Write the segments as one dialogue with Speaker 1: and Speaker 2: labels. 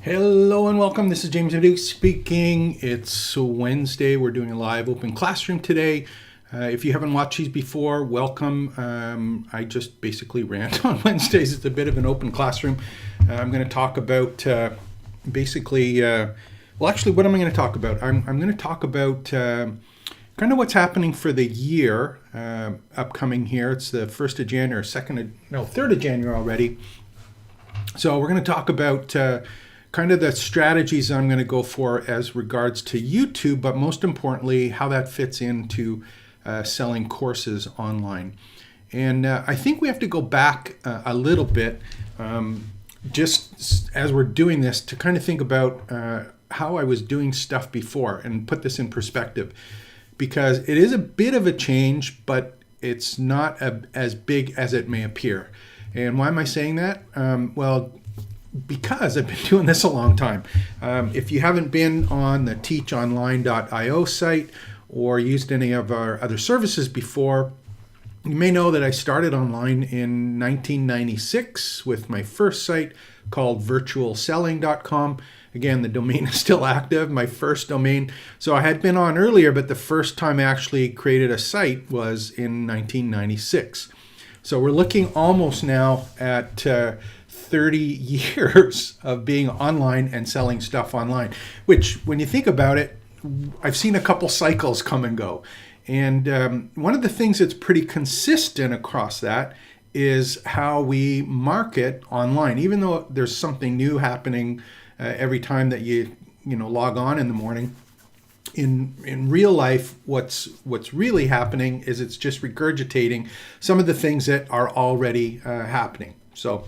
Speaker 1: Hello and welcome. This is James Duke speaking. It's Wednesday. We're doing a live open classroom today. If you haven't watched these before, welcome. I just basically rant on Wednesdays. It's a bit of an open classroom. I'm going to talk about what am I going to talk about? I'm going to talk about kind of what's happening for the year upcoming here. It's the 1st of January, 3rd of January already. So we're going to talk about kind of the strategies I'm going to go for as regards to YouTube, but most importantly, how that fits into selling courses online. And I think we have to go back a little bit, just as we're doing this, to kind of think about how I was doing stuff before and put this in perspective. Because it is a bit of a change, but it's not as big as it may appear. And why am I saying that? Because I've been doing this a long time. If you haven't been on the teachonline.io site or used any of our other services before, you may know that I started online in 1996 with my first site called virtualselling.com. Again, the domain is still active, my first domain. So I had been on earlier, but the first time I actually created a site was in 1996. So we're looking almost now at 30 years of being online and selling stuff online, which when you think about it, I've seen a couple cycles come and go. And one of the things that's pretty consistent across that is how we market online. Even though there's something new happening every time that you log on in the morning, in real life, what's really happening is it's just regurgitating some of the things that are already happening. So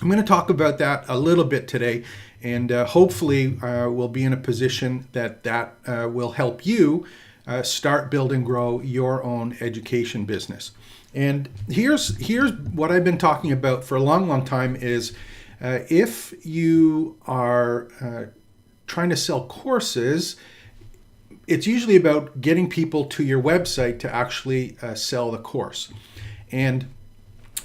Speaker 1: I'm going to talk about that a little bit today, and hopefully we'll be in a position that will help you start, build, and grow your own education business. And here's what I've been talking about for a long time is if you are trying to sell courses, it's usually about getting people to your website to actually sell the course. And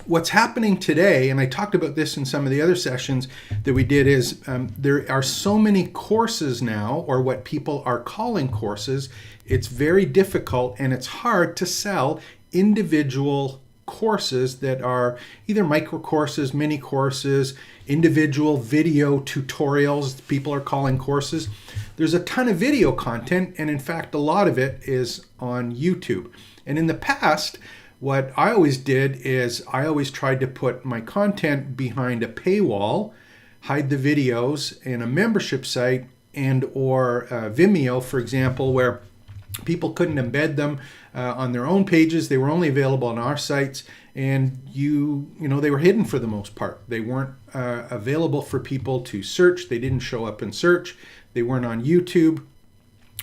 Speaker 1: what's happening today, and I talked about this in some of the other sessions that we did, is there are so many courses now, or what people are calling courses. It's very difficult and it's hard to sell individual courses that are either micro courses, mini courses, individual video tutorials, people are calling courses. There's a ton of video content, and in fact, a lot of it is on YouTube. And in the past, what I always did is I always tried to put my content behind a paywall, hide the videos in a membership site and or Vimeo, for example, where people couldn't embed them on their own pages. They were only available on our sites, and they were hidden for the most part. They weren't available for people to search. They didn't show up in search. They weren't on YouTube,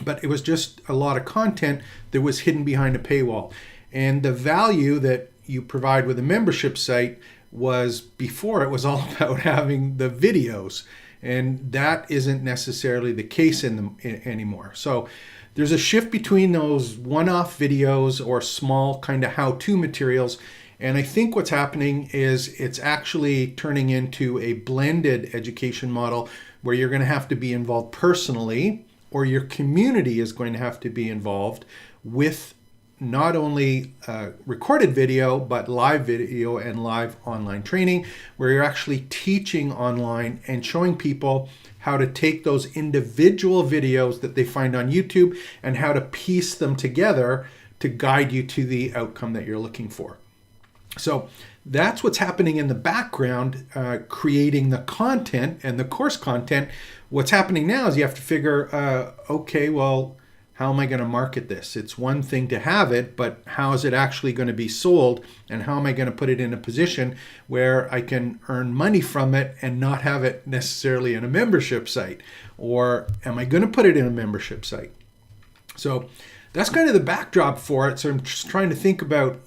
Speaker 1: but it was just a lot of content that was hidden behind a paywall. And the value that you provide with a membership site was, before, it was all about having the videos, and that isn't necessarily the case anymore. So there's a shift between those one-off videos or small kind of how-to materials, and I think what's happening is it's actually turning into a blended education model where you're going to have to be involved personally, or your community is going to have to be involved with not only recorded video, but live video and live online training, where you're actually teaching online and showing people how to take those individual videos that they find on YouTube and how to piece them together to guide you to the outcome that you're looking for. So that's what's happening in the background, creating the content and the course content. What's happening now is you have to figure, how am I going to market this? It's one thing to have it, but how is it actually going to be sold? And how am I going to put it in a position where I can earn money from it and not have it necessarily in a membership site? Or am I going to put it in a membership site? So that's kind of the backdrop for it. So I'm just trying to think about,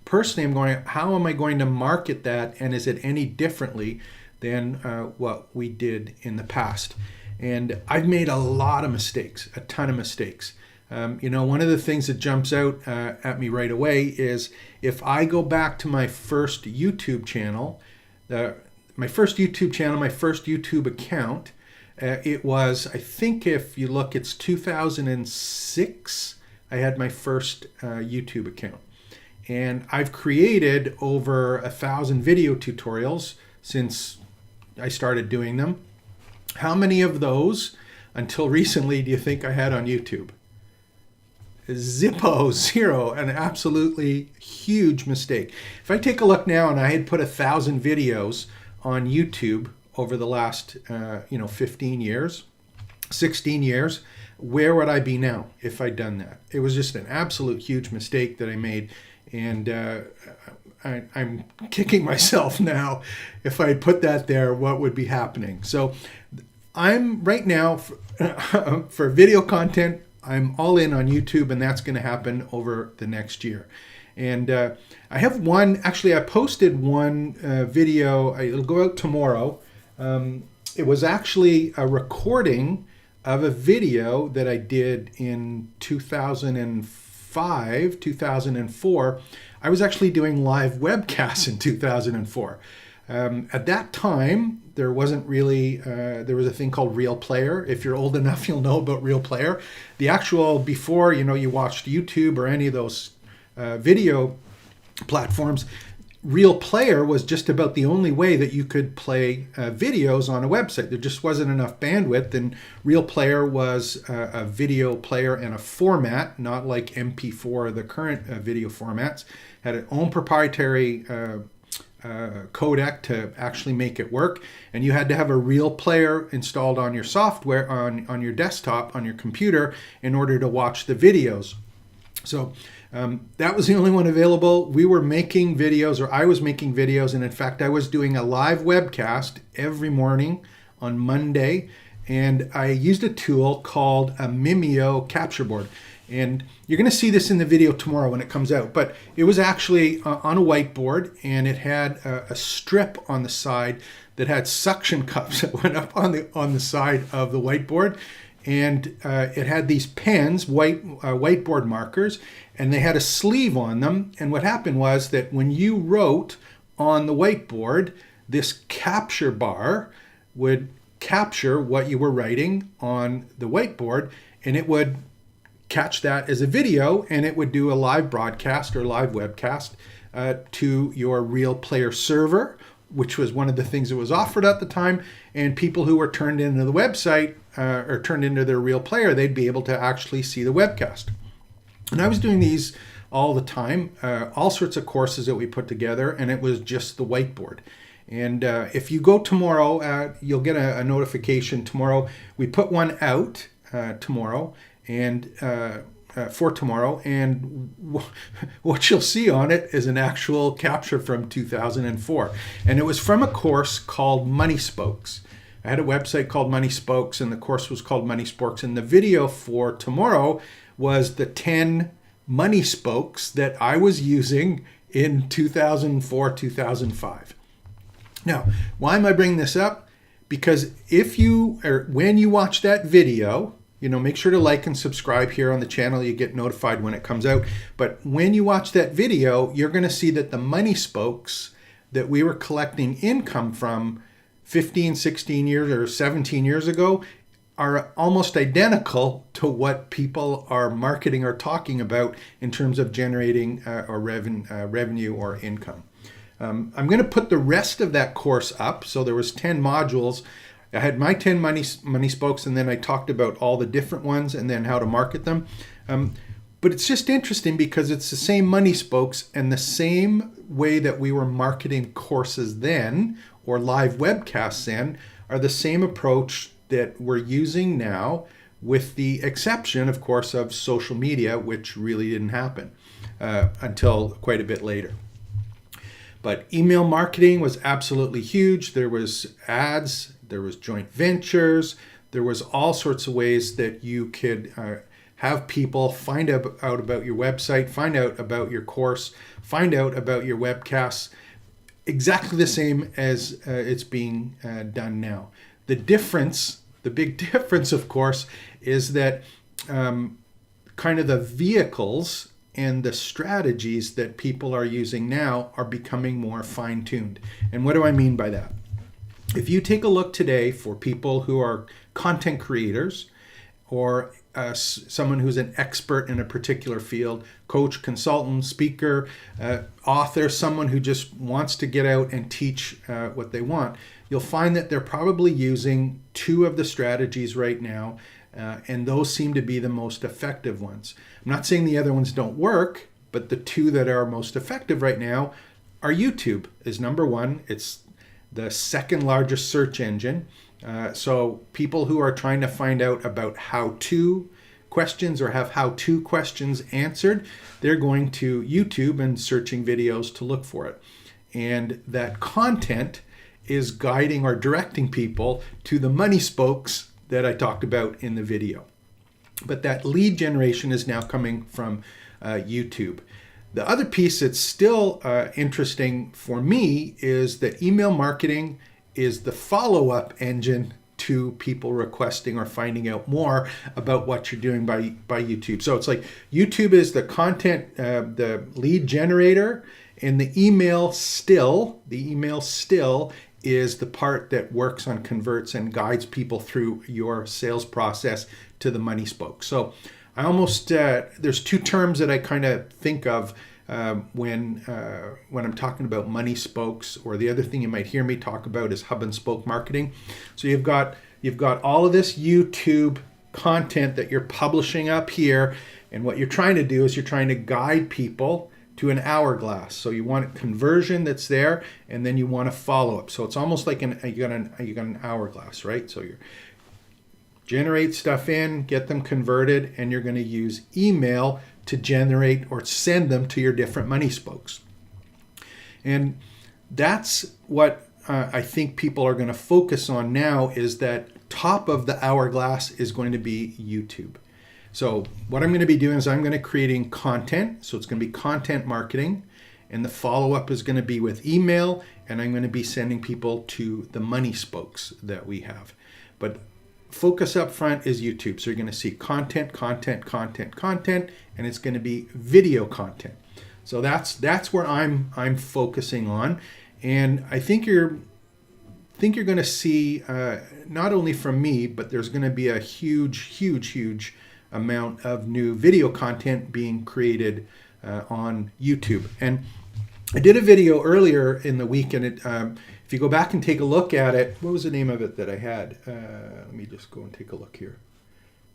Speaker 1: personally, how am I going to market that? And is it any differently than what we did in the past? And I've made a lot of mistakes, a ton of mistakes. One of the things that jumps out at me right away is if I go back to my first YouTube channel, my first YouTube channel, my first YouTube account, it was, I think if you look, it's 2006, I had my first YouTube account. And I've created over 1,000 video tutorials since I started doing them. How many of those, until recently, do you think I had on YouTube? Zippo, zero, an absolutely huge mistake. If I take a look now and I had put 1,000 videos on YouTube over the last 15 years, 16 years, where would I be now if I'd done that? It was just an absolute huge mistake that I made, and I'm kicking myself now. If I had put that there, what would be happening? So I'm right now for video content, I'm all in on YouTube, and that's going to happen over the next year. And I have one, actually I posted one video, it'll go out tomorrow. It was actually a recording of a video that I did in 2005, 2004. I was actually doing live webcasts in 2004. At that time, there wasn't really, there was a thing called Real Player. If you're old enough, you'll know about Real Player. The actual, before, you watched YouTube or any of those video platforms, Real Player was just about the only way that you could play videos on a website. There just wasn't enough bandwidth, and Real Player was a video player and a format, not like MP4, the current video formats. Had its own proprietary codec to actually make it work, and you had to have a Real Player installed on your software, on your desktop, on your computer, in order to watch the videos. So that was the only one available. We were making videos, or I was making videos, and in fact I was doing a live webcast every morning on Monday, and I used a tool called a Mimeo capture board. And you're going to see this in the video tomorrow when it comes out, but it was actually on a whiteboard, and it had a strip on the side that had suction cups that went up on the side of the whiteboard, and it had these pens, whiteboard markers, and they had a sleeve on them. And what happened was that when you wrote on the whiteboard, this capture bar would capture what you were writing on the whiteboard, and it would catch that as a video, and it would do a live broadcast or live webcast to your Real Player server, which was one of the things that was offered at the time. And people who were turned into the website or turned into their Real Player, they'd be able to actually see the webcast. And I was doing these all the time, all sorts of courses that we put together, and it was just the whiteboard. And if you go tomorrow, you'll get a notification tomorrow. We put one out tomorrow, and for tomorrow, and what you'll see on it is an actual capture from 2004, and it was from a course called Money Spokes. I had a website called Money Spokes, and the course was called Money Spokes, and the video for tomorrow was the 10 money spokes that I was using in 2004, 2005. Now, why am I bringing this up? Because when you watch that video, make sure to like and subscribe here on the channel. You get notified when it comes out. But when you watch that video, you're going to see that the money spokes that we were collecting income from 15, 16 years or 17 years ago are almost identical to what people are marketing or talking about in terms of generating revenue or income. I'm going to put the rest of that course up. So there was 10 modules. I had my 10 money spokes, and then I talked about all the different ones and then how to market them. But it's just interesting because it's the same money spokes, and the same way that we were marketing courses then or live webcasts then are the same approach that we're using now, with the exception, of course, of social media, which really didn't happen until quite a bit later. But email marketing was absolutely huge. There was ads, there was joint ventures, there was all sorts of ways that you could have people find out about your website, find out about your course, find out about your webcasts, exactly the same as it's being done now. The big difference, of course, is that kind of the vehicles and the strategies that people are using now are becoming more fine-tuned. And what do I mean by that? If you take a look today for people who are content creators or someone who's an expert in a particular field, coach, consultant, speaker, author, someone who just wants to get out and teach what they want, you'll find that they're probably using two of the strategies right now, and those seem to be the most effective ones. I'm not saying the other ones don't work, but the two that are most effective right now are YouTube is number one. It's the second largest search engine. So people who are trying to find out about how-to questions or have how-to questions answered, they're going to YouTube and searching videos to look for it. And that content is guiding or directing people to the money spokes that I talked about in the video. But that lead generation is now coming from YouTube. The other piece that's still interesting for me is that email marketing is the follow-up engine to people requesting or finding out more about what you're doing by YouTube. So it's like YouTube is the content, the lead generator, and the email still is the part that works on converts and guides people through your sales process to the money spoke. So I almost, there's two terms that I kind of think of when I'm talking about money spokes, or the other thing you might hear me talk about is hub and spoke marketing. So you've got all of this YouTube content that you're publishing up here, and what you're trying to do is you're trying to guide people to an hourglass. So you want a conversion that's there, and then you want a follow-up. So it's almost like you got an hourglass, right? So you generate stuff in, get them converted, and you're going to use email to generate or send them to your different money spokes. And that's what I think people are going to focus on now, is that top of the hourglass is going to be YouTube. So what I'm going to be doing is I'm going to creating content. So it's going to be content marketing, and the follow-up is going to be with email, and I'm going to be sending people to the money spokes that we have. But focus up front is YouTube. So you're going to see content, and it's going to be video content. So that's where I'm focusing on, and I think you're going to see not only from me, but there's going to be a huge amount of new video content being created on YouTube. And I did a video earlier in the week, and if you go back and take a look at it, what was the name of it that I had? Let me just go and take a look here.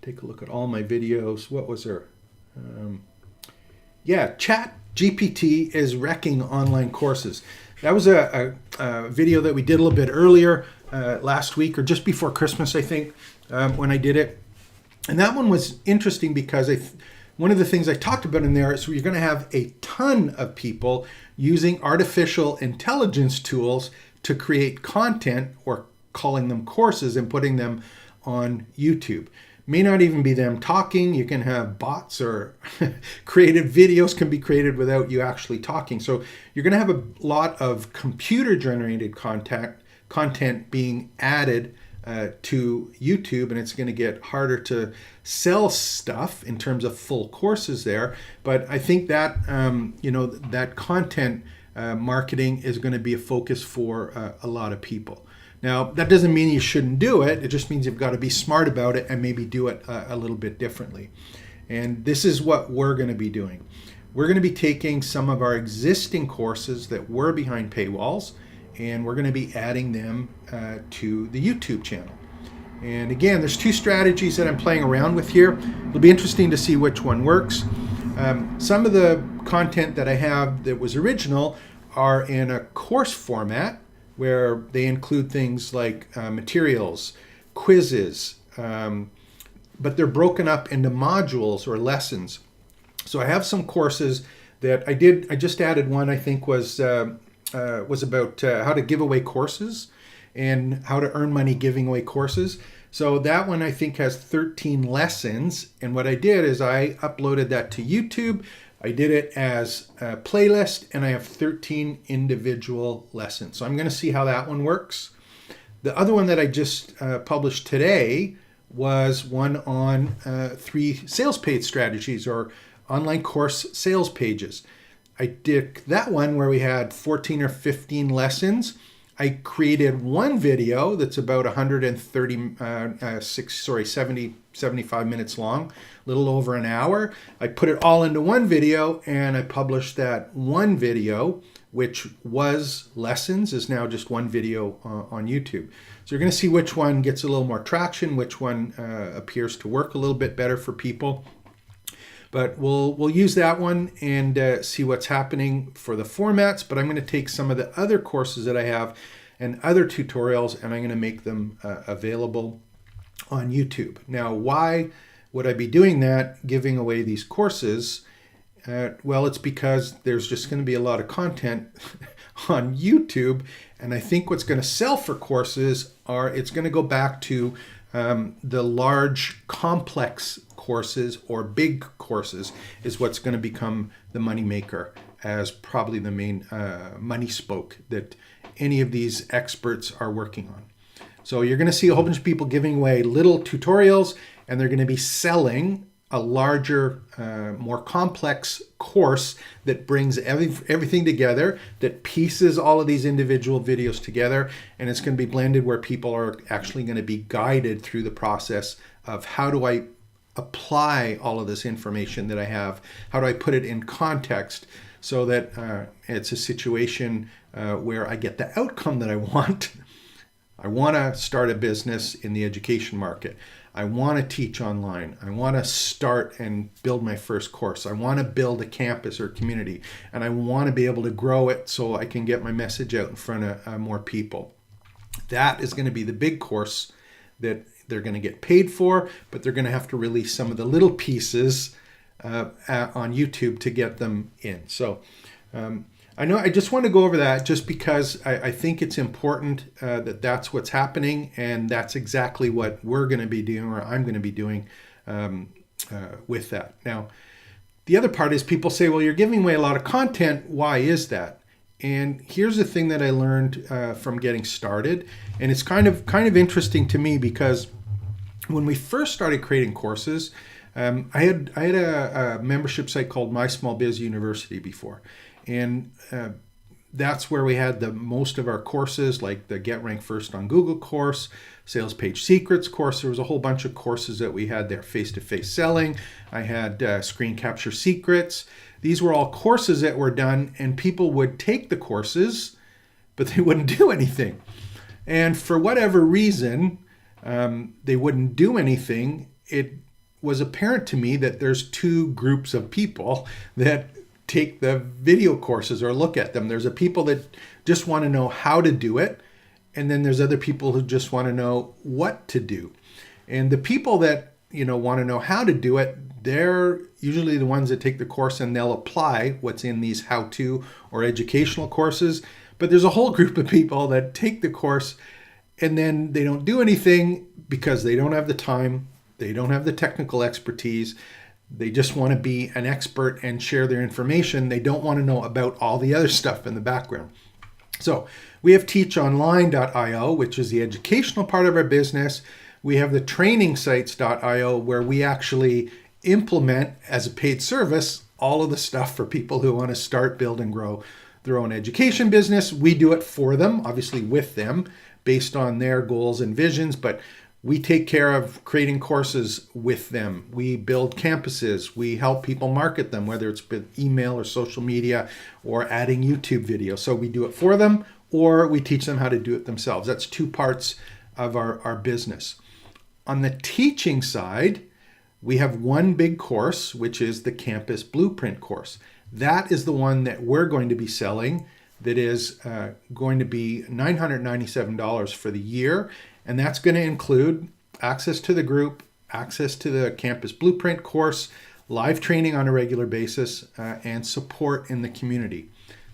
Speaker 1: Take a look at all my videos. What was there? Chat GPT is wrecking online courses. That was a video that we did a little bit earlier last week, or just before Christmas, I think, when I did it. And that one was interesting because one of the things I talked about in there is you're going to have a ton of people using artificial intelligence tools to create content, or calling them courses, and putting them on YouTube. May not even be them talking. You can have bots, or creative videos can be created without you actually talking. So you're going to have a lot of computer-generated content being added to YouTube, and it's going to get harder to sell stuff in terms of full courses there. But I think that that content marketing is going to be a focus for a lot of people. Now, that doesn't mean you shouldn't do it. It just means you've got to be smart about it and maybe do it a little bit differently. And this is what we're going to be doing. We're going to be taking some of our existing courses that were behind paywalls, and we're going to be adding them to the YouTube channel. And again, there's two strategies that I'm playing around with here. It'll be interesting to see which one works. Some of the content that I have that was original are in a course format, where they include things like materials, quizzes, but they're broken up into modules or lessons. So I have some courses that I just added one, I think was about how to give away courses and how to earn money giving away courses. So that one I think has 13 lessons. And what I did is I uploaded that to YouTube. I did it as a playlist, and I have 13 individual lessons. So I'm going to see how that one works. The other one that I just published today was one on 3 sales page strategies, or online course sales pages. I did that one where we had 14 or 15 lessons. I created one video that's about 75 minutes long, a little over an hour. I put it all into one video and I published that one video, which was lessons, is now just one video on YouTube. So you're going to see which one gets a little more traction, which one appears to work a little bit better for people. But we'll use that one and see what's happening for the formats. But I'm going to take some of the other courses that I have and other tutorials, and I'm going to make them available on YouTube. Now, why would I be doing that, giving away these courses? Well, it's because there's just going to be a lot of content on YouTube. And I think what's going to sell for courses it's going to go back to the large, complex courses or big courses is what's going to become the money maker, as probably the main money spoke that any of these experts are working on. So you're going to see a whole bunch of people giving away little tutorials, and they're going to be selling a larger, more complex course that brings everything together, that pieces all of these individual videos together, and it's going to be blended where people are actually going to be guided through the process of how do I apply all of this information that I have, how do I put it in context so that it's a situation where I get the outcome that I want. I want to start a business in the education market. I want to teach online. I want to start and build my first course. I want to build a campus or community, and I want to be able to grow it so I can get my message out in front of more people. That is going to be the big course that they're going to get paid for, but they're going to have to release some of the little pieces on YouTube to get them in. So I just want to go over that just because I think it's important that that's what's happening, and that's exactly what we're going to be doing, or I'm going to be doing with that. Now, the other part is people say, well, you're giving away a lot of content. Why is that? And here's the thing that I learned from getting started, and it's kind of interesting to me because when we first started creating courses, I had a membership site called My Small Biz University before. And that's where we had the most of our courses, like the Get Ranked First on Google course, Sales Page Secrets course. There was a whole bunch of courses that we had there. Face-to-face selling. I had Screen Capture Secrets. These were all courses that were done, and people would take the courses, but they wouldn't do anything. And for whatever reason, they wouldn't do anything. It was apparent to me that there's two groups of people that take the video courses or look at them. There's a people that just want to know how to do it, and then there's other people who just want to know what to do. And the people that want to know how to do it, they're usually the ones that take the course and they'll apply what's in these how-to or educational courses. But there's a whole group of people that take the course and then they don't do anything because they don't have the time, they don't have the technical expertise. They just want to be an expert and share their information. They don't want to know about all the other stuff in the background. So we have teachonline.io, which is the educational part of our business. We have the trainingsites.io, where we actually implement as a paid service all of the stuff for people who want to start, build, and grow their own education business. We do it for them, obviously with them, based on their goals and visions, but we take care of creating courses with them. We build campuses. We help people market them, whether it's email or social media or adding YouTube videos. So we do it for them, or we teach them how to do it themselves. That's two parts of our business. On the teaching side, we have one big course, which is the Campus Blueprint course. That is the one that we're going to be selling. That is going to be $997 for the year. And that's going to include access to the group, access to the Campus Blueprint course, live training on a regular basis, and support in the community.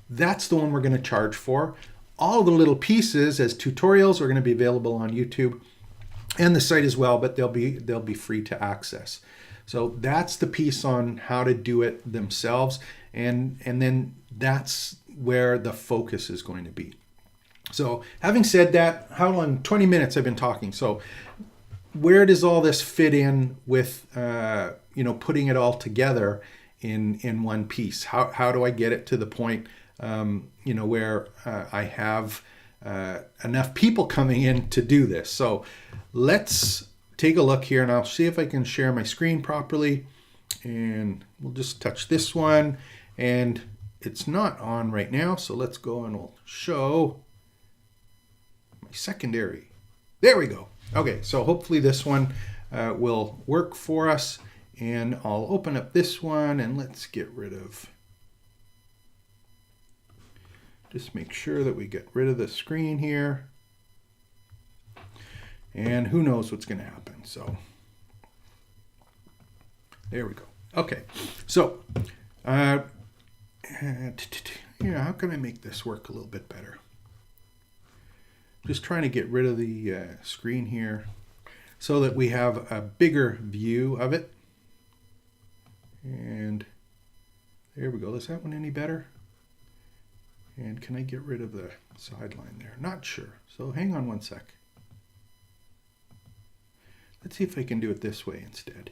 Speaker 1: That's the one we're going to charge for. All the little pieces as tutorials are going to be available on YouTube and the site as well, but they'll be free to access. So that's the piece on how to do it themselves, and then that's where the focus is going to be. So having said that, how long? 20 minutes I've been talking. So where does all this fit in with, putting it all together in one piece? How do I get it to the point, where I have enough people coming in to do this. So let's take a look here, and I'll see if I can share my screen properly. And we'll just touch this one, and it's not on right now. So let's go and we'll show my secondary. There we go. Okay, so hopefully this one will work for us. And I'll open up this one, and let's get rid of, just make sure that we get rid of the screen here. And who knows what's going to happen. So there we go. Okay, so how can I make this work a little bit better? Just trying to get rid of the screen here so that we have a bigger view of it. And there we go. Is that one any better? And can I get rid of the sideline there? Not sure. So hang on one sec. Let's see if I can do it this way instead.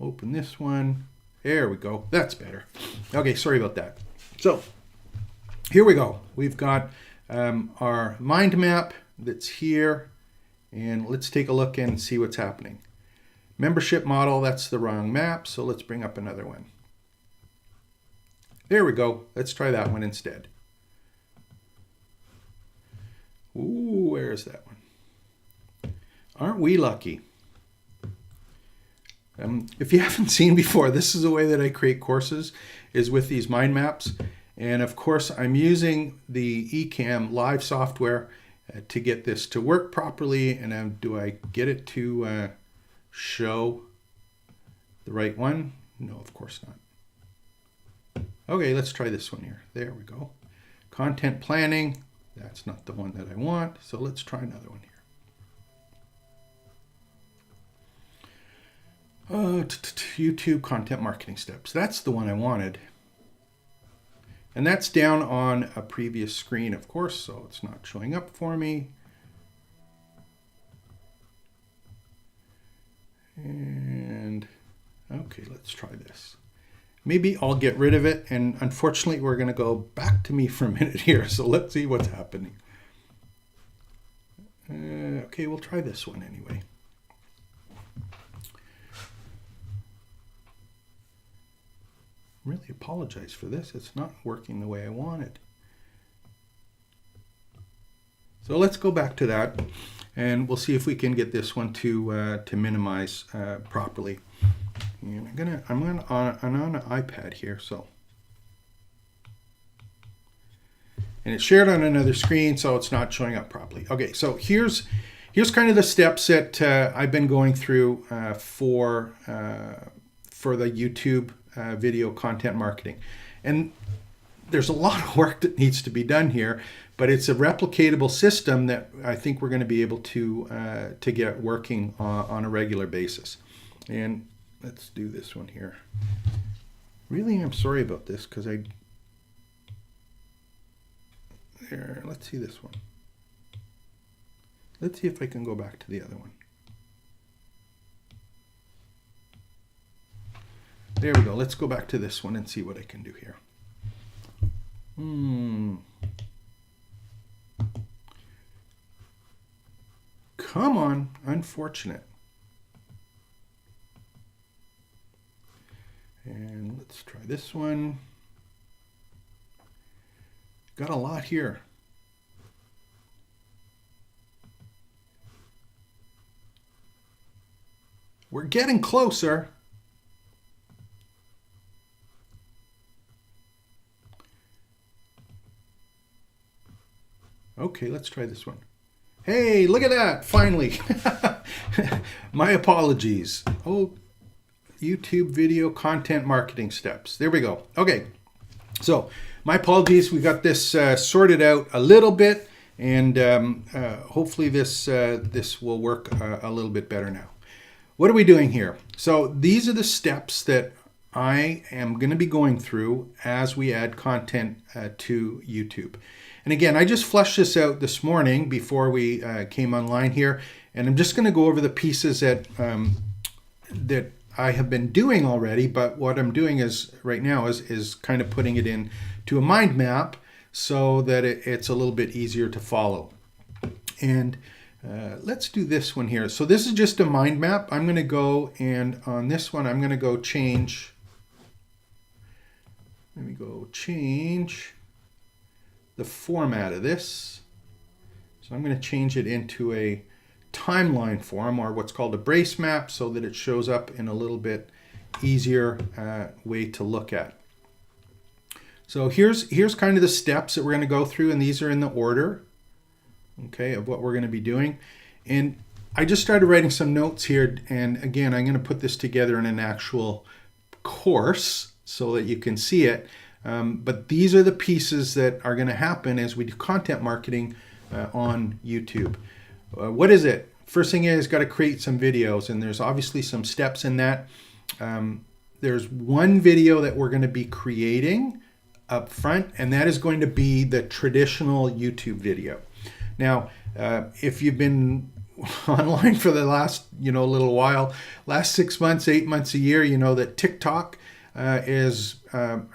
Speaker 1: Open this one. There we go. That's better. Okay, sorry about that. So here we go. We've got our mind map that's here, and let's take a look and see what's happening. Membership model, that's the wrong map, so let's bring up another one. There we go. Let's try that one instead. Ooh, where is that one? Aren't we lucky? If you haven't seen before, this is the way that I create courses, is with these mind maps. And of course, I'm using the Ecamm live software to get this to work properly. And do I get it to show the right one? No, of course not. Okay, let's try this one here. There we go. Content planning. That's not the one that I want. So let's try another one here. YouTube content marketing steps. That's the one I wanted. And that's down on a previous screen, of course, so it's not showing up for me. And okay, let's try this. Maybe I'll get rid of it, and unfortunately we're going to go back to me for a minute here, so let's see what's happening. Okay, we'll try this one anyway. Really apologize for this. It's not working the way I wanted. So let's go back to that, and we'll see if we can get this one to minimize properly. And I'm on an iPad here, so, and it's shared on another screen, so it's not showing up properly. Okay, so here's kind of the steps that I've been going through for the YouTube video content marketing. And there's a lot of work that needs to be done here, but it's a replicatable system that I think we're going to be able to get working on a regular basis. And let's do this one here. Really, I'm sorry about this because let's see this one. Let's see if I can go back to the other one. There we go. Let's go back to this one and see what I can do here. Come on. Unfortunate. And let's try this one. Got a lot here. We're getting closer. Okay, let's try this one. Hey, look at that, finally. My apologies. Oh, YouTube video content marketing steps. There we go. Okay, so my apologies. We got this sorted out a little bit, and hopefully this will work a little bit better now. What are we doing here? So these are the steps that I am going to be going through as we add content to YouTube. And again, I just fleshed this out this morning before we came online here, and I'm just going to go over the pieces that I have been doing already, but what I'm doing is right now is kind of putting it into a mind map so that it's a little bit easier to follow. And let's do this one here. So this is just a mind map. I'm going to go, and on this one, I'm going to go change. Let me go change the format of this. So I'm going to change it into a timeline form, or what's called a brace map, so that it shows up in a little bit easier way to look at. So here's kind of the steps that we're going to go through, and these are in the order, okay, of what we're going to be doing. And I just started writing some notes here, and again, I'm going to put this together in an actual course so that you can see it. But these are the pieces that are going to happen as we do content marketing on YouTube. What is it? First thing is, got to create some videos, and there's obviously some steps in that. There's one video that we're going to be creating up front, and that is going to be the traditional YouTube video. Now, if you've been online for the last little while, last 6 months, 8 months, a year, you know that TikTok is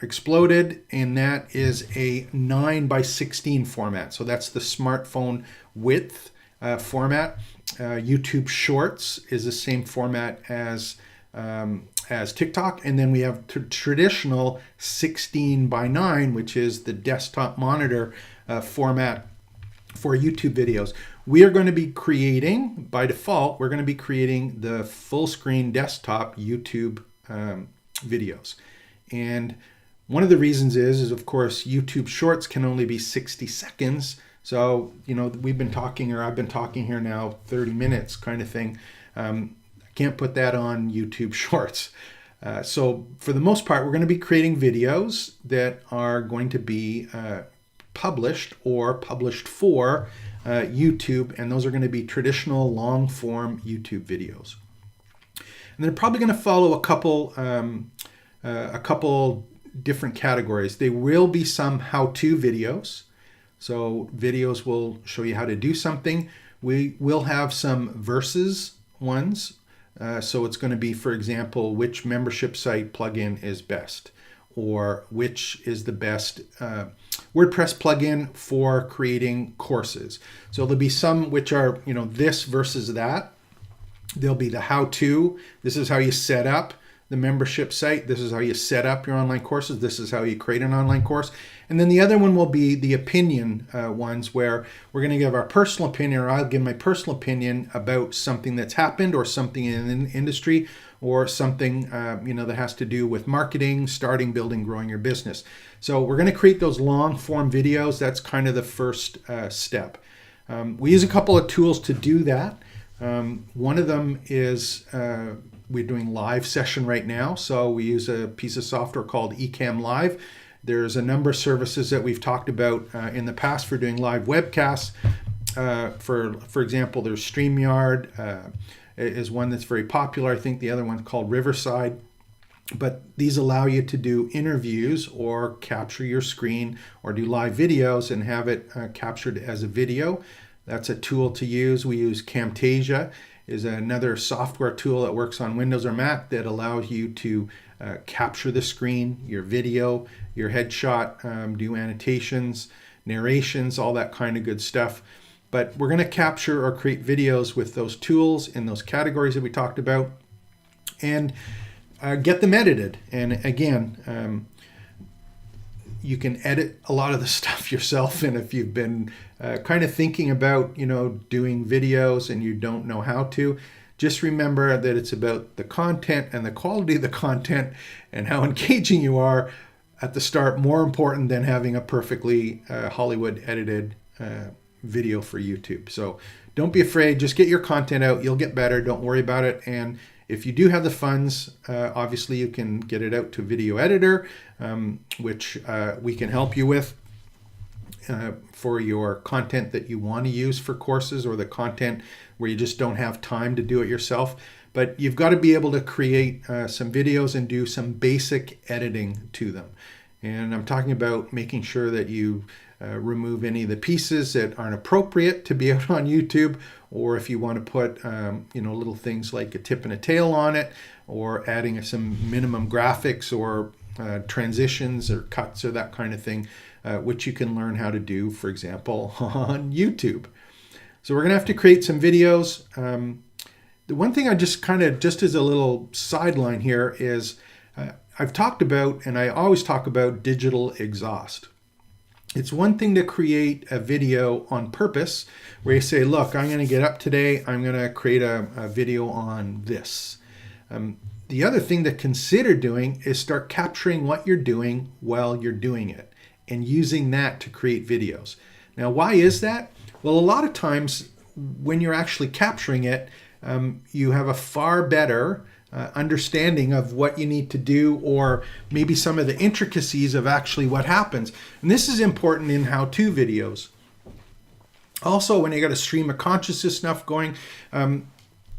Speaker 1: exploded, and that is a 9:16 format. So that's the smartphone width format. YouTube Shorts is the same format as TikTok, and then we have traditional 16:9, which is the desktop monitor format for YouTube videos. We are going to be creating, by default, we're going to be creating the full screen desktop YouTube videos. And one of the reasons is of course YouTube Shorts can only be 60 seconds. So, we've been talking, or I've been talking here now 30 minutes kind of thing. I can't put that on YouTube Shorts. So for the most part, we're going to be creating videos that are going to be published or published for YouTube, and those are going to be traditional long form YouTube videos. And they're probably going to follow a couple different categories. There will be some how-to videos. So videos will show you how to do something. We will have some versus ones. So it's going to be, for example, which membership site plugin is best, or which is the best WordPress plugin for creating courses. So there'll be some which are, this versus that. There'll be the how-to. This is how you set up the membership site. This is how you set up your online courses. This is how you create an online course. And then the other one will be the opinion ones, where we're going to give our personal opinion, or I'll give my personal opinion about something that's happened, or something in an industry, or something that has to do with marketing, starting, building, growing your business. So we're going to create those long form videos. That's kind of the first step. We use a couple of tools to do that. One of them is we're doing live session right now. So we use a piece of software called Ecamm Live. There's a number of services that we've talked about in the past for doing live webcasts. For example, there's StreamYard is one that's very popular. I think the other one's called Riverside. But these allow you to do interviews or capture your screen or do live videos and have it captured as a video. That's a tool to use. We use Camtasia, is another software tool that works on Windows or Mac that allows you to capture the screen, your video, your headshot, do annotations, narrations, all that kind of good stuff. But we're going to capture or create videos with those tools in those categories that we talked about, and get them edited. And again, you can edit a lot of the stuff yourself. And if you've been kind of thinking about, doing videos and you don't know how to, just remember that it's about the content and the quality of the content and how engaging you are at the start, more important than having a perfectly Hollywood edited video for YouTube. So don't be afraid, just get your content out. You'll get better. Don't worry about it. And if you do have the funds, obviously you can get it out to a video editor, which we can help you with for your content that you want to use for courses, or the content where you just don't have time to do it yourself. But you've got to be able to create some videos and do some basic editing to them. And I'm talking about making sure that you remove any of the pieces that aren't appropriate to be out on YouTube, or if you want to put little things like a tip and a tail on it, or adding some minimum graphics or transitions or cuts or that kind of thing, which you can learn how to do, for example, on YouTube. So we're going to have to create some videos. The one thing I just as a little sideline here is I've talked about, and I always talk about, digital exhaust. It's one thing to create a video on purpose where you say, look, I'm going to get up today, I'm going to create a video on this. The other thing to consider doing is start capturing what you're doing while you're doing it and using that to create videos. Now, why is that? Well, a lot of times when you're actually capturing it, you have a far better understanding of what you need to do, or maybe some of the intricacies of actually what happens. And this is important in how-to videos. Also, when you got a stream of consciousness stuff going,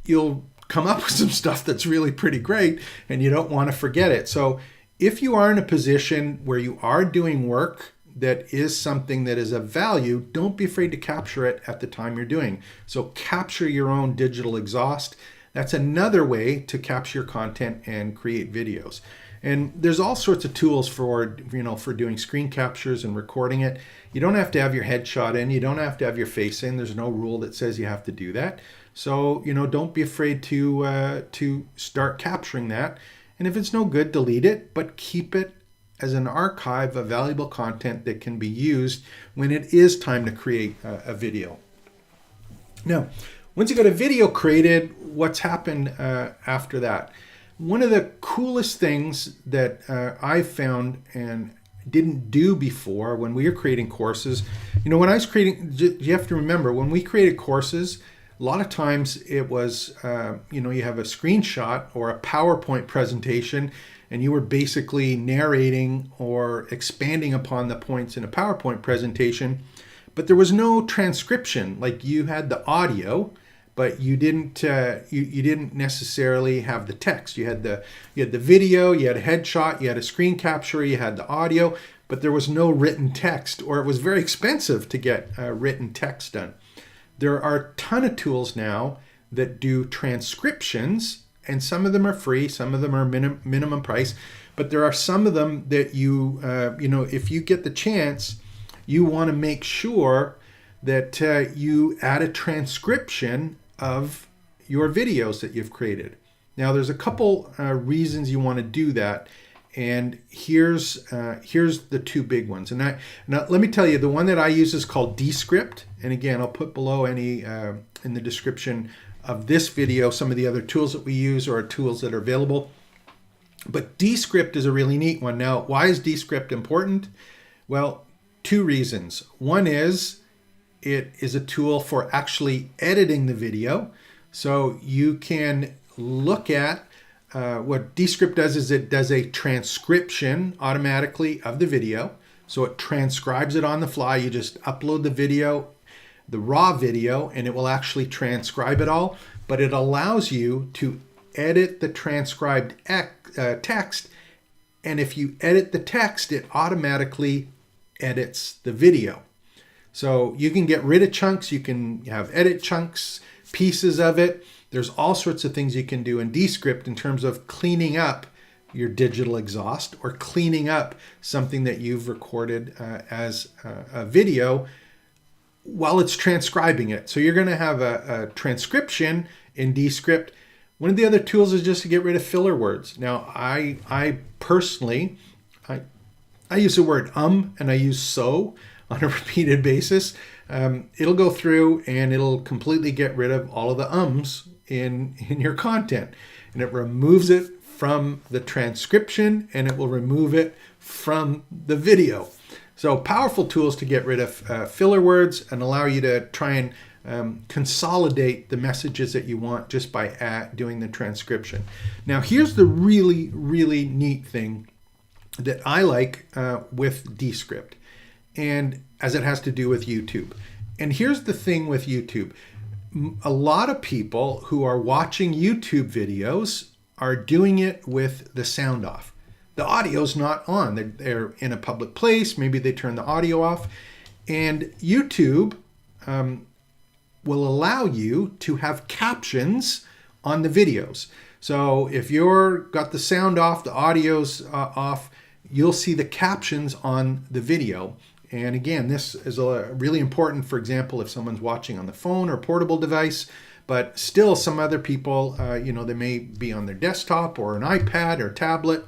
Speaker 1: you'll come up with some stuff that's really pretty great, and you don't want to forget it. So if you are in a position where you are doing work that is something that is of value, don't be afraid to capture it at the time you're doing. So capture your own digital exhaust. That's another way to capture your content and create videos. And there's all sorts of tools for doing screen captures and recording it. You don't have to have your headshot in. You don't have to have your face in. There's no rule that says you have to do that. So, don't be afraid to start capturing that. And if it's no good, delete it, but keep it as an archive of valuable content that can be used when it is time to create a video. Now, once you got a video created, what's happened after that? One of the coolest things that I found and didn't do before when we were creating courses, when I was creating, you have to remember, when we created courses, a lot of times it was, you have a screenshot or a PowerPoint presentation, and you were basically narrating or expanding upon the points in a PowerPoint presentation, but there was no transcription. Like, you had the audio, but you didn't you didn't necessarily have the text. You had the video, you had a headshot, you had a screen capture, you had the audio, but there was no written text, or it was very expensive to get written text done. There are a ton of tools now that do transcriptions, and some of them are free, some of them are minimum price, but there are some of them that if you get the chance, you want to make sure that you add a transcription of your videos that you've created. Now, there's a couple reasons you want to do that, and here's the two big ones. And now let me tell you, the one that I use is called Descript, and again, I'll put below any in the description of this video some of the other tools that we use or tools that are available. But Descript is a really neat one. Now, why is Descript important? Well, two reasons. One is it is a tool for actually editing the video. So you can look at what Descript does is it does a transcription automatically of the video. So it transcribes it on the fly. You just upload the video, the raw video, and it will actually transcribe it all. But it allows you to edit the transcribed text. And if you edit the text, it automatically edits the video. So you can get rid of chunks, you can have edit chunks, pieces of it. There's all sorts of things you can do in Descript in terms of cleaning up your digital exhaust or cleaning up something that you've recorded as a video while it's transcribing it. So you're going to have a transcription in Descript. One of the other tools is just to get rid of filler words. Now, I personally use the word and I use so on a repeated basis. It'll go through and it'll completely get rid of all of the ums in your content. And it removes it from the transcription and it will remove it from the video. So powerful tools to get rid of filler words and allow you to try and consolidate the messages that you want just by doing the transcription. Now, here's the really, really neat thing that I like with Descript, and as it has to do with YouTube. And here's the thing with YouTube. A lot of people who are watching YouTube videos are doing it with the sound off. The audio's not on. They're in a public place. Maybe they turn the audio off. And YouTube will allow you to have captions on the videos. So if you're got the sound off, the audio's off, you'll see the captions on the video. And again, this is really important, for example, if someone's watching on the phone or portable device, but still some other people, they may be on their desktop or an iPad or tablet,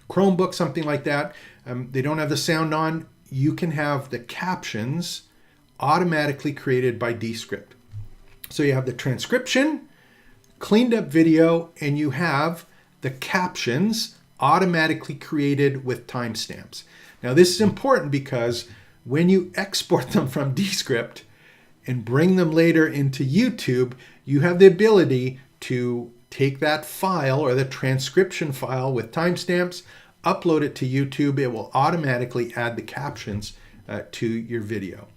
Speaker 1: Chromebook, something like that. They don't have the sound on. You can have the captions automatically created by Descript. So you have the transcription, cleaned up video, and you have the captions automatically created with timestamps. Now this is important because when you export them from Descript and bring them later into YouTube, you have the ability to take that file or the transcription file with timestamps, upload it to YouTube. It will automatically add the captions to your video.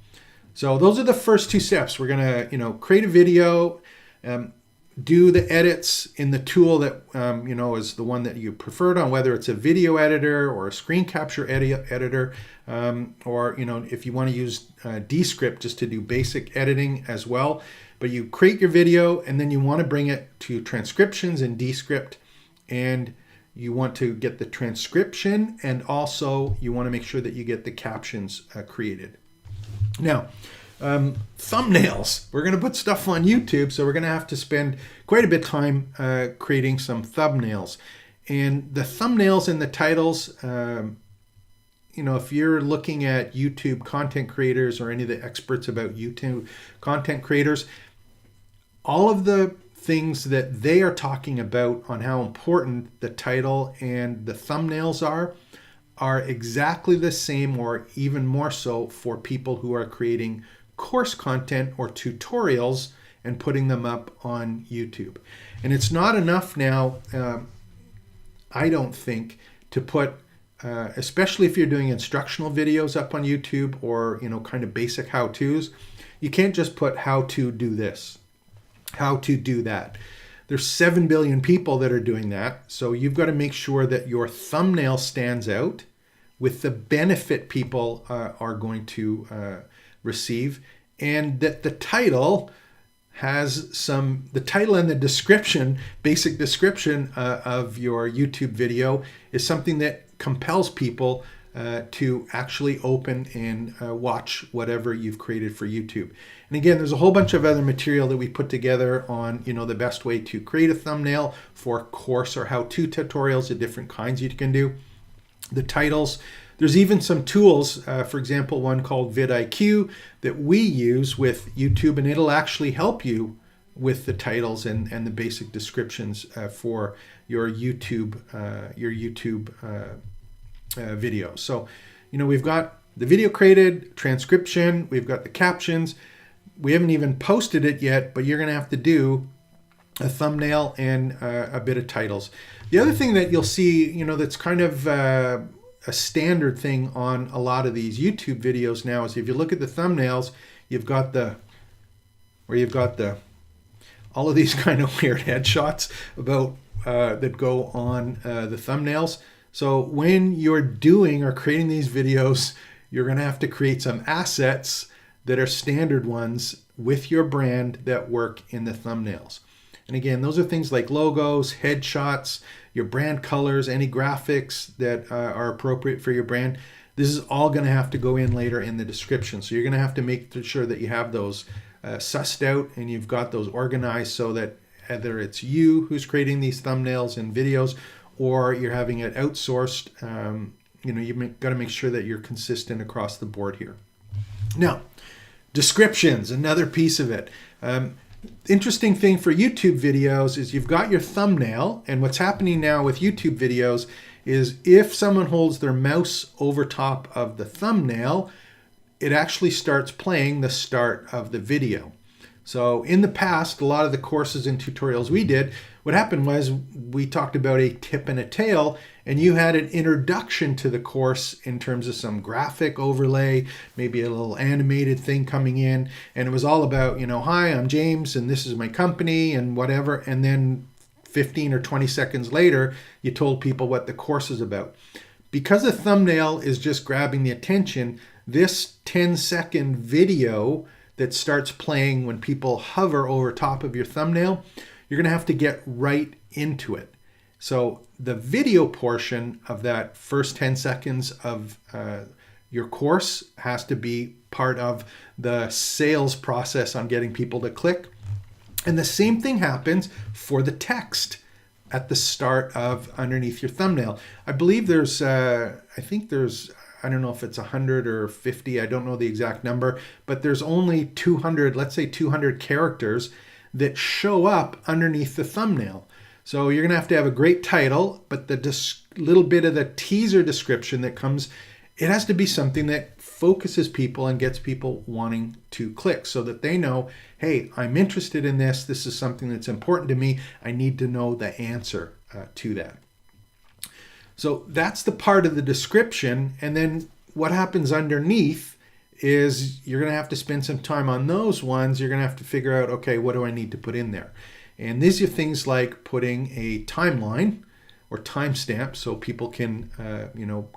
Speaker 1: So those are the first two steps. We're going to, create a video, do the edits in the tool that, is the one that you preferred on, whether it's a video editor or a screen capture editor, or, if you want to use Descript just to do basic editing as well. But you create your video and then you want to bring it to transcriptions in Descript, and you want to get the transcription, and also you want to make sure that you get the captions created. Now, thumbnails. We're going to put stuff on YouTube, so we're going to have to spend quite a bit of time creating some thumbnails. And the thumbnails and the titles, if you're looking at YouTube content creators or any of the experts about YouTube content creators, all of the things that they are talking about on how important the title and the thumbnails are exactly the same, or even more so for people who are creating course content or tutorials and putting them up on YouTube. And it's not enough now, I don't think, to put, especially if you're doing instructional videos up on YouTube or, kind of basic how-tos, you can't just put how to do this, how to do that. There's 7 billion people that are doing that. So you've got to make sure that your thumbnail stands out with the benefit people are going to receive, and that the title has the title and the description, basic description of your YouTube video is something that compels people to actually open and watch whatever you've created for YouTube. And again, there's a whole bunch of other material that we put together on, the best way to create a thumbnail for course or how-to tutorials, the different kinds you can do. The titles, there's even some tools, for example, one called vidIQ that we use with YouTube, and it'll actually help you with the titles and the basic descriptions for your YouTube video. So, we've got the video created, transcription, we've got the captions. We haven't even posted it yet, but you're going to have to do a thumbnail and a bit of titles. The other thing that you'll see, that's kind of a standard thing on a lot of these YouTube videos now is if you look at the thumbnails, you've got all of these kind of weird headshots about that go on the thumbnails. So when you're doing or creating these videos, you're going to have to create some assets that are standard ones with your brand that work in the thumbnails. And again, those are things like logos, headshots, your brand colors, any graphics that are appropriate for your brand. This is all going to have to go in later in the description. So you're going to have to make sure that you have those sussed out and you've got those organized so that either it's you who's creating these thumbnails and videos or you're having it outsourced. You've got to make sure that you're consistent across the board here. Now, descriptions, another piece of it. Interesting thing for YouTube videos is you've got your thumbnail, and what's happening now with YouTube videos is if someone holds their mouse over top of the thumbnail, it actually starts playing the start of the video. So in the past, a lot of the courses and tutorials we did, what happened was we talked about a tip and a tail, and you had an introduction to the course in terms of some graphic overlay, maybe a little animated thing coming in, and it was all about, hi, I'm James, and this is my company, and whatever, and then 15 or 20 seconds later, you told people what the course is about. Because a thumbnail is just grabbing the attention, this 10-second video that starts playing when people hover over top of your thumbnail, you're going to have to get right into it. So the video portion of that first 10 seconds of your course has to be part of the sales process on getting people to click. And the same thing happens for the text at the start of underneath your thumbnail. I believe there's, I don't know if it's 100 or 50, I don't know the exact number, but there's only 200, let's say 200 characters that show up underneath the thumbnail. So you're going to have a great title, but the little bit of the teaser description that comes, it has to be something that focuses people and gets people wanting to click so that they know, hey, I'm interested in this. This is something that's important to me. I need to know the answer to that. So that's the part of the description. And then what happens underneath is you're going to have to spend some time on those ones. You're going to have to figure out, okay, what do I need to put in there? And these are things like putting a timeline or timestamp so people can,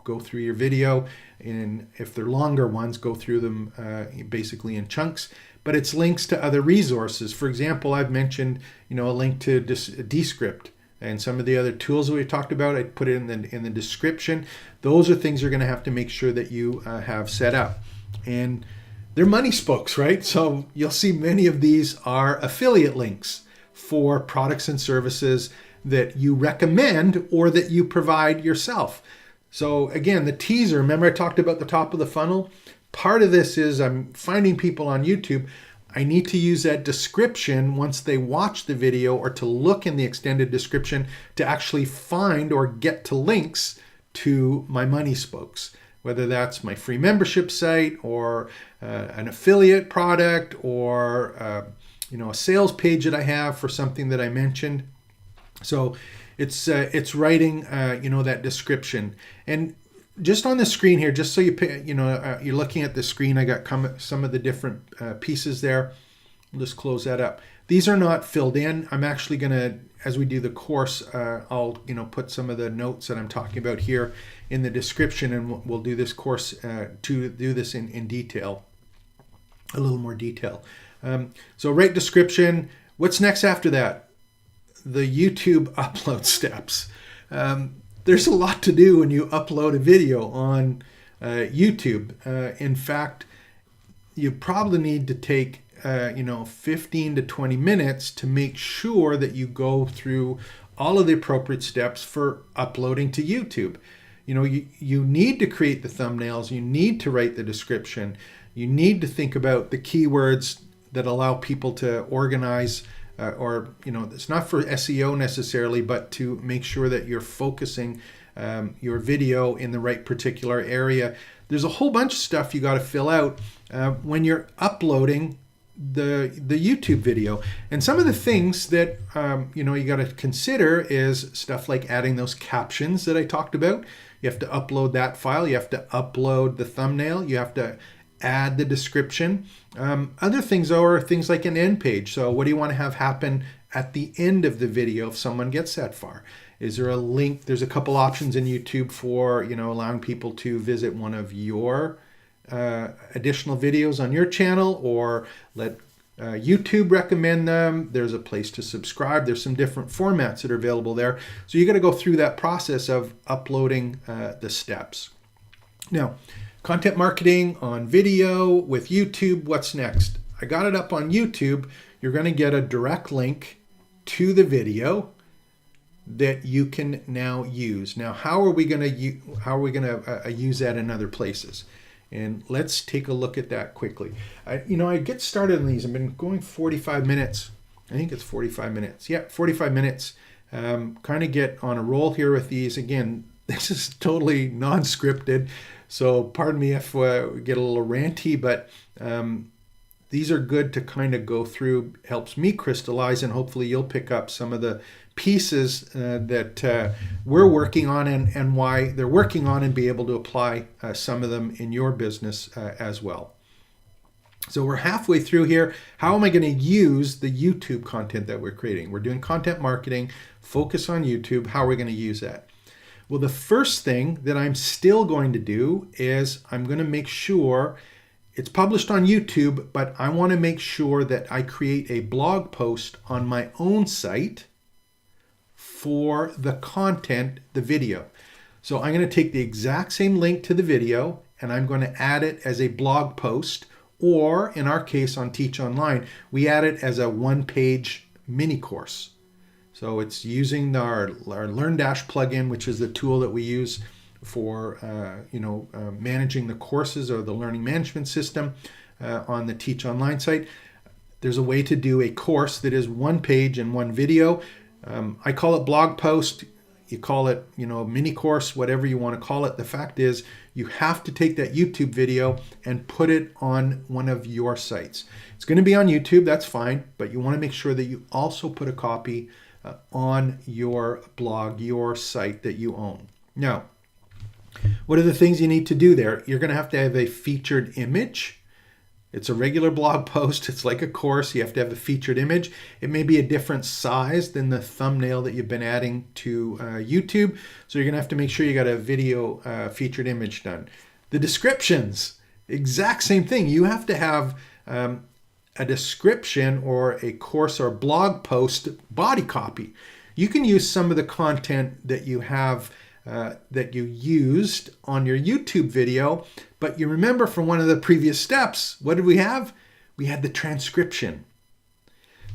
Speaker 1: go through your video. And if they're longer ones, go through them basically in chunks. But it's links to other resources. For example, I've mentioned, a link to Descript. And some of the other tools that we talked about, I put it in the description. Those are things you're going to have to make sure that you have set up. And they're money spokes, right? So you'll see many of these are affiliate links for products and services that you recommend or that you provide yourself. So again, the teaser, remember I talked about the top of the funnel? Part of this is I'm finding people on YouTube. I need to use that description once they watch the video or to look in the extended description to actually find or get to links to my money spokes, whether that's my free membership site or an affiliate product or a sales page that I have for something that I mentioned. So it's writing that description. And just on the screen here, just so you're looking at the screen, I got some of the different pieces there. I'll just close that up. These are not filled in. I'm actually going to, as we do the course, I'll put some of the notes that I'm talking about here in the description, and we'll do this course to do this in detail, a little more detail. So write description. What's next after that? The YouTube upload steps. There's a lot to do when you upload a video on YouTube. In fact, you probably need to take 15 to 20 minutes to make sure that you go through all of the appropriate steps for uploading to YouTube. You need to create the thumbnails, you need to write the description, you need to think about the keywords that allow people to organize it's not for SEO necessarily, but to make sure that you're focusing your video in the right particular area. There's a whole bunch of stuff you got to fill out when you're uploading the YouTube video. And some of the things that you got to consider is stuff like adding those captions that I talked about. You have to upload that file. You have to upload the thumbnail. You have to add the description. Other things are things like an end page. So what do you want to have happen at the end of the video if someone gets that far? Is there a link? There's a couple options in YouTube for allowing people to visit one of your additional videos on your channel, or let YouTube recommend them. There's a place to subscribe. There's some different formats that are available there. So you got to go through that process of uploading the steps. Now, content marketing on video with YouTube, what's next? I got it up on YouTube. You're going to get a direct link to the video that you can now use. Now, how are we going to use that in other places? And let's take a look at that quickly. I get started on these. I've been going 45 minutes. I think it's 45 minutes. Yeah, 45 minutes. Kind of get on a roll here with these. Again, this is totally non-scripted. So pardon me if we get a little ranty, but these are good to kind of go through. Helps me crystallize, and hopefully you'll pick up some of the pieces that we're working on and why they're working on, and be able to apply some of them in your business as well. So we're halfway through here. How am I going to use the YouTube content that we're creating? We're doing content marketing, focus on YouTube. How are we going to use that? Well, the first thing that I'm still going to do is I'm going to make sure it's published on YouTube, but I want to make sure that I create a blog post on my own site for the content, the video. So I'm going to take the exact same link to the video and I'm going to add it as a blog post, or in our case on Teach Online, we add it as a one-page mini course. So it's using our LearnDash plugin, which is the tool that we use for managing the courses or the learning management system on the Teach Online site. There's a way to do a course that is one page and one video. I call it blog post. You call it, mini course, whatever you want to call it. The fact is, you have to take that YouTube video and put it on one of your sites. It's going to be on YouTube, that's fine, but you want to make sure that you also put a copy on your blog, your site that you own. Now, what are the things you need to do there? You're going to have a featured image. It's a regular blog post. It's like a course. You have to have a featured image. It may be a different size than the thumbnail that you've been adding to YouTube. So you're going to have to make sure you got a video featured image done. The descriptions, exact same thing. You have to have a description or a course or blog post body copy. You can use some of the content that you have that you used on your YouTube video, but you remember from one of the previous steps, what did we have? We had the transcription.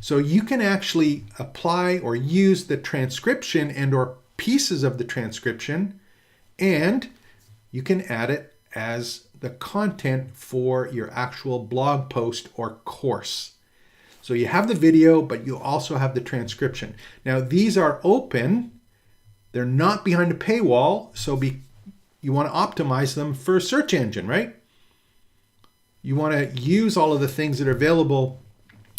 Speaker 1: So you can actually apply or use the transcription and or pieces of the transcription, and you can add it as the content for your actual blog post or course. So you have the video, but you also have the transcription. Now these are open. They're not behind a paywall, so you want to optimize them for a search engine, right? You want to use all of the things that are available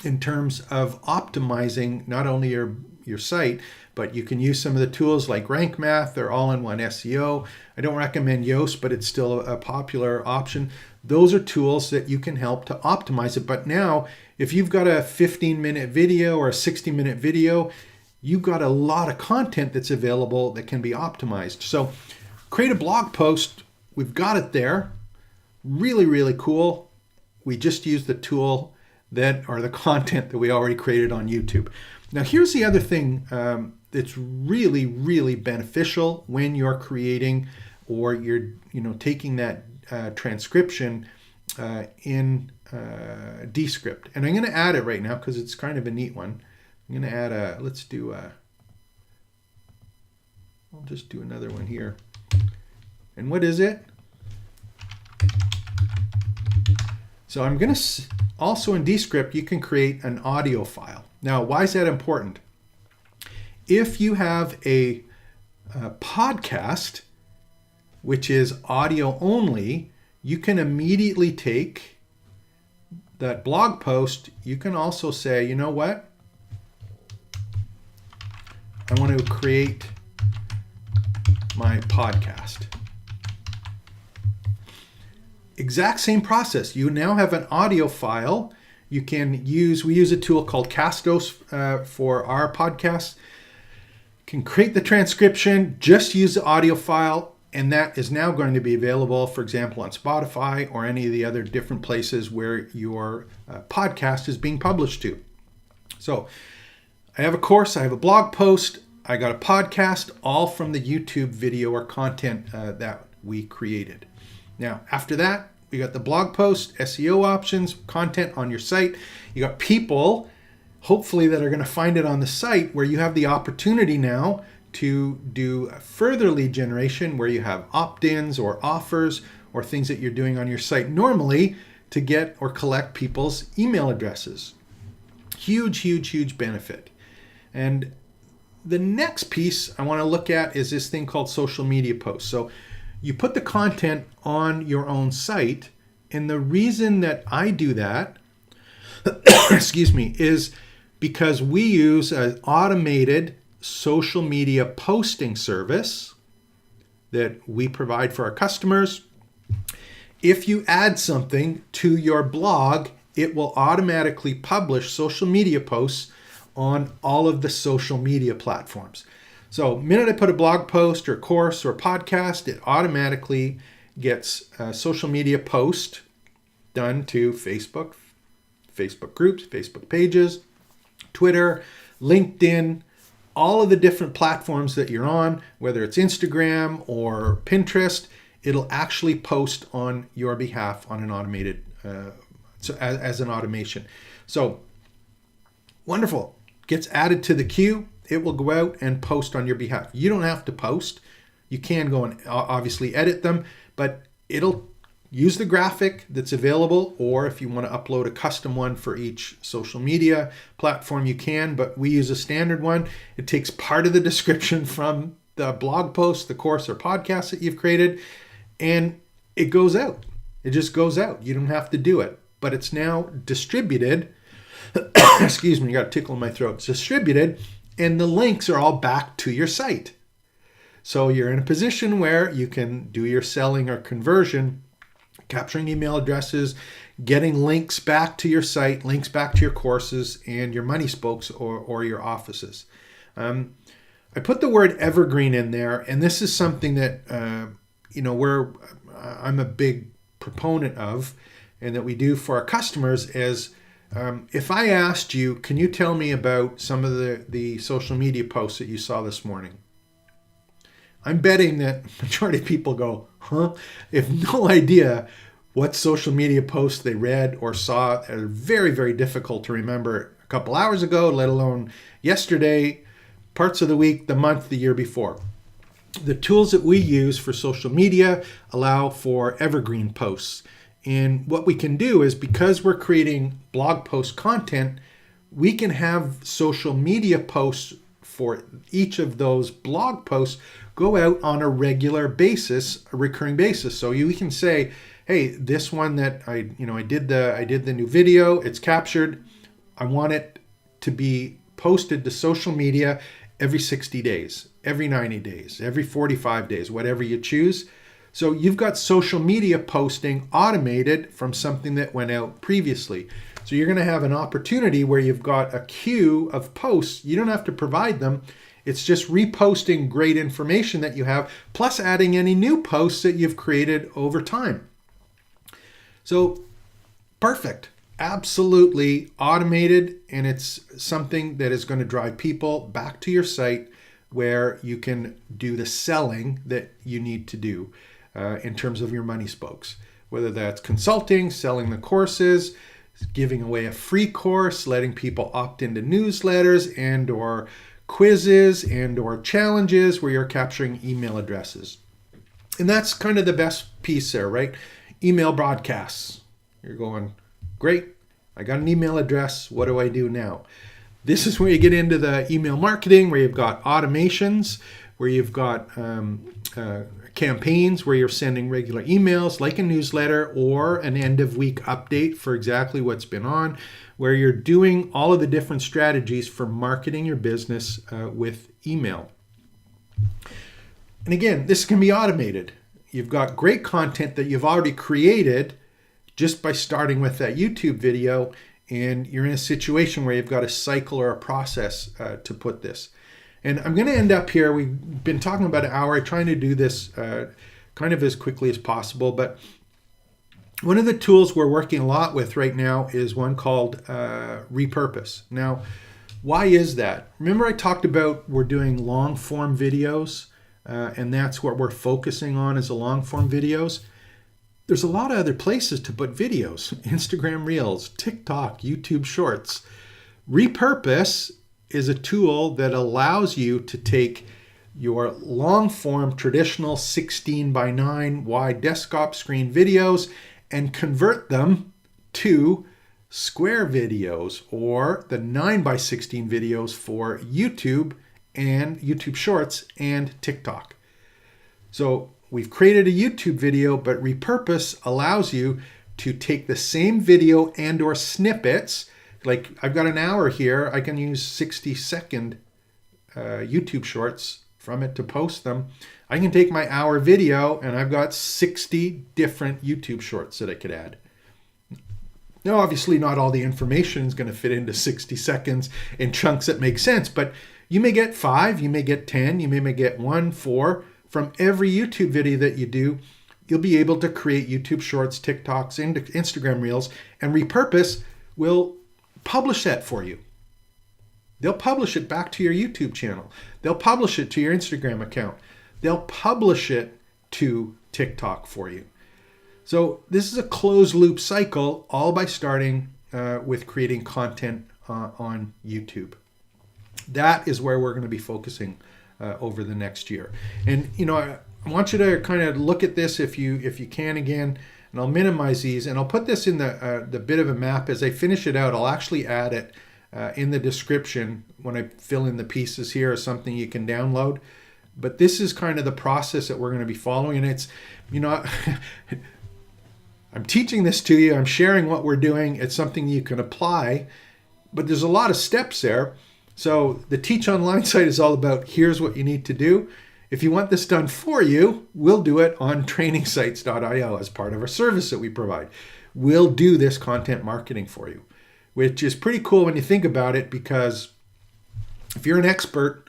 Speaker 1: in terms of optimizing not only your site, but you can use some of the tools like Rank Math. They're all-in-one SEO. I don't recommend Yoast, but it's still a popular option. Those are tools that you can help to optimize it. But now, if you've got a 15-minute video or a 60-minute video, you've got a lot of content that's available that can be optimized. So create a blog post. We've got it there. Really, really cool. We just use the tool or the content that we already created on YouTube. Now, here's the other thing that's really, really beneficial when you're creating or you're taking that transcription in Descript. And I'm going to add it right now because it's kind of a neat one. I'm going to add I'll just do another one here. And what is it? So I'm going to, also in Descript, you can create an audio file. Now, why is that important? If you have a podcast, which is audio only, you can immediately take that blog post. You can also say, you know what? I want to create my podcast. Exact same process. You now have an audio file. We use a tool called Castos for our podcast. You can create the transcription, just use the audio file, and that is now going to be available, for example, on Spotify or any of the other different places where your podcast is being published to. So I have a course, I have a blog post, I got a podcast, all from the YouTube video or content that we created. Now, after that, we got the blog post, SEO options, content on your site. You got people, hopefully, that are going to find it on the site where you have the opportunity now to do further lead generation where you have opt-ins or offers or things that you're doing on your site normally to get or collect people's email addresses. Huge, huge, huge benefit. And the next piece I want to look at is this thing called social media posts. So you put the content on your own site, and the reason that I do that, is because we use an automated social media posting service that we provide for our customers. If you add something to your blog, it will automatically publish social media posts on all of the social media platforms. So minute I put a blog post or course or podcast, it automatically gets a social media post done to Facebook, Facebook groups, Facebook pages, Twitter, LinkedIn, all of the different platforms that you're on, whether it's Instagram or Pinterest, it'll actually post on your behalf on an automated, as an automation. So wonderful. Gets added to the queue. It will go out and post on your behalf. You don't have to post. You can go and obviously edit them, but it'll use the graphic that's available, or if you want to upload a custom one for each social media platform, you can, but we use a standard one. It takes part of the description from the blog post, the course, or podcast that you've created, and it goes out. It just goes out. You don't have to do it, but it's now distributed. Excuse me, I got a tickle in my throat. It's distributed, and the links are all back to your site. So you're in a position where you can do your selling or conversion, capturing email addresses, getting links back to your site, links back to your courses and your money spokes or your offices. I put the word evergreen in there, and this is something that I'm a big proponent of, and that we do for our customers. Is if I asked you, can you tell me about some of the social media posts that you saw this morning? I'm betting that majority of people go, huh? If no idea what social media posts they read or saw. Are very, very difficult to remember a couple hours ago, let alone yesterday, parts of the week, the month, the year before. The tools that we use for social media allow for evergreen posts. And what we can do is, because we're creating blog post content, we can have social media posts for each of those blog posts go out on a regular basis, a recurring basis. So we can say, hey, this one that I did the new video, it's captured. I want it to be posted to social media every 60 days, every 90 days, every 45 days, whatever you choose. So you've got social media posting automated from something that went out previously. So you're going to have an opportunity where you've got a queue of posts. You don't have to provide them. It's just reposting great information that you have, plus adding any new posts that you've created over time. So perfect, absolutely automated, and it's something that is going to drive people back to your site where you can do the selling that you need to do in terms of your money spokes, whether that's consulting, selling the courses, giving away a free course, letting people opt into newsletters and or quizzes and or challenges where you're capturing email addresses. And that's kind of the best piece there, right? Email broadcasts. You're going, great, I got an email address. What do I do now? This is where you get into the email marketing, where you've got automations, where you've got campaigns where you're sending regular emails like a newsletter or an end of week update for exactly what's been on, where you're doing all of the different strategies for marketing your business with email. And again, this can be automated. You've got great content that you've already created just by starting with that YouTube video, and you're in a situation where you've got a cycle or a process to put this. And I'm going to end up here. We've been talking about an hour, trying to do this kind of as quickly as possible. But one of the tools we're working a lot with right now is one called Repurpose. Now, why is that? Remember I talked about we're doing long form videos, and that's what we're focusing on is the long form videos. There's a lot of other places to put videos: Instagram Reels, TikTok, YouTube Shorts. Repurpose is a tool that allows you to take your long form traditional 16:9 wide desktop screen videos and convert them to square videos, or the 9:16 videos for YouTube and YouTube Shorts and TikTok. So we've created a YouTube video, but Repurpose allows you to take the same video and or snippets. Like I've got an hour here, I can use 60-second YouTube Shorts from it to post them. I can take my hour video and I've got 60 different YouTube Shorts that I could add. Now, obviously not all the information is going to fit into 60 seconds in chunks that make sense, but You may get 5, you may get 10, you may get 1, 4. From every YouTube video that you do, you'll be able to create YouTube Shorts, TikToks, and Instagram Reels, and Repurpose will publish that for you. They'll publish it back to your YouTube channel. They'll publish it to your Instagram account. They'll publish it to TikTok for you. So this is a closed loop cycle, all by starting with creating content on YouTube. That is where we're going to be focusing over the next year. And I want you to kind of look at this if you can again, and I'll minimize these, and I'll put this in the bit of a map. As I finish it out, I'll actually add it in the description when I fill in the pieces here, as something you can download. But this is kind of the process that we're going to be following, and it's, I'm teaching this to you, I'm sharing what we're doing, it's something you can apply, but there's a lot of steps there. So the Teach Online site is all about, here's what you need to do. If you want this done for you, we'll do it on trainingsites.io as part of our service that we provide. We'll do this content marketing for you, which is pretty cool when you think about it, because if you're an expert,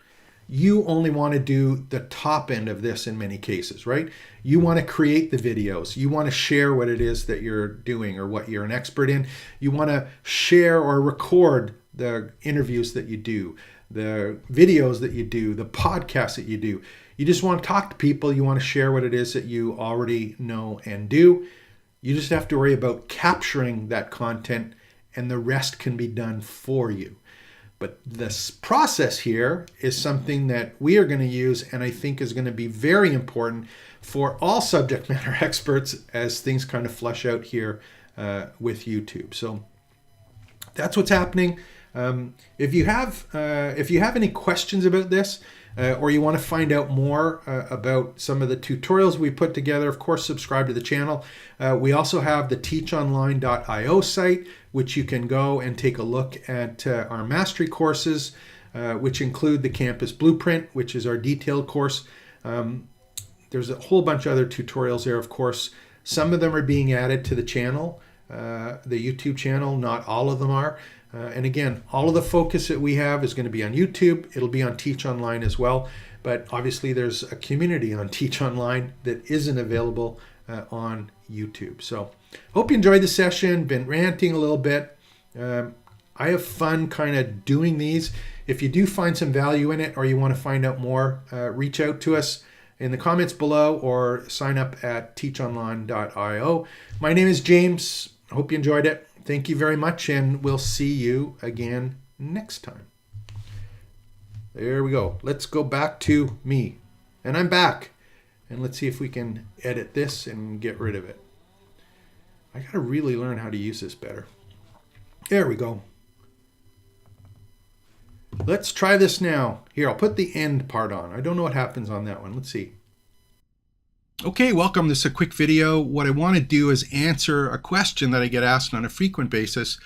Speaker 1: you only want to do the top end of this in many cases, right? You want to create the videos. You want to share what it is that you're doing or what you're an expert in. You want to share or record the interviews that you do, the videos that you do, the podcasts that you do. You just want to talk to people. You want to share what it is that you already know and do. You just have to worry about capturing that content, and the rest can be done for you. But this process here is something that we are going to use, and I think is going to be very important for all subject matter experts as things kind of flesh out here with YouTube. So that's what's happening. If you have any questions about this, or you want to find out more about some of the tutorials we put together, of course, subscribe to the channel. We also have the teachonline.io site, which you can go and take a look at our mastery courses, which include the Campus Blueprint, which is our detailed course. There's a whole bunch of other tutorials there, of course. Some of them are being added to the channel, the YouTube channel. Not all of them are. And again, all of the focus that we have is going to be on YouTube. It'll be on Teach Online as well. But obviously there's a community on Teach Online that isn't available on YouTube. So hope you enjoyed the session, been ranting a little bit. I have fun kind of doing these. If you do find some value in it, or you want to find out more, reach out to us in the comments below, or sign up at teachonline.io. My name is James. I hope you enjoyed it. Thank you very much, and we'll see you again next time. There we go. Let's go back to me. And I'm back. And let's see if we can edit this and get rid of it. I got to really learn how to use this better. There we go. Let's try this now. Here, I'll put the end part on. I don't know what happens on that one. Let's see. Okay, welcome. This is a quick video. What I want to do is answer a question that I get asked on a frequent basis.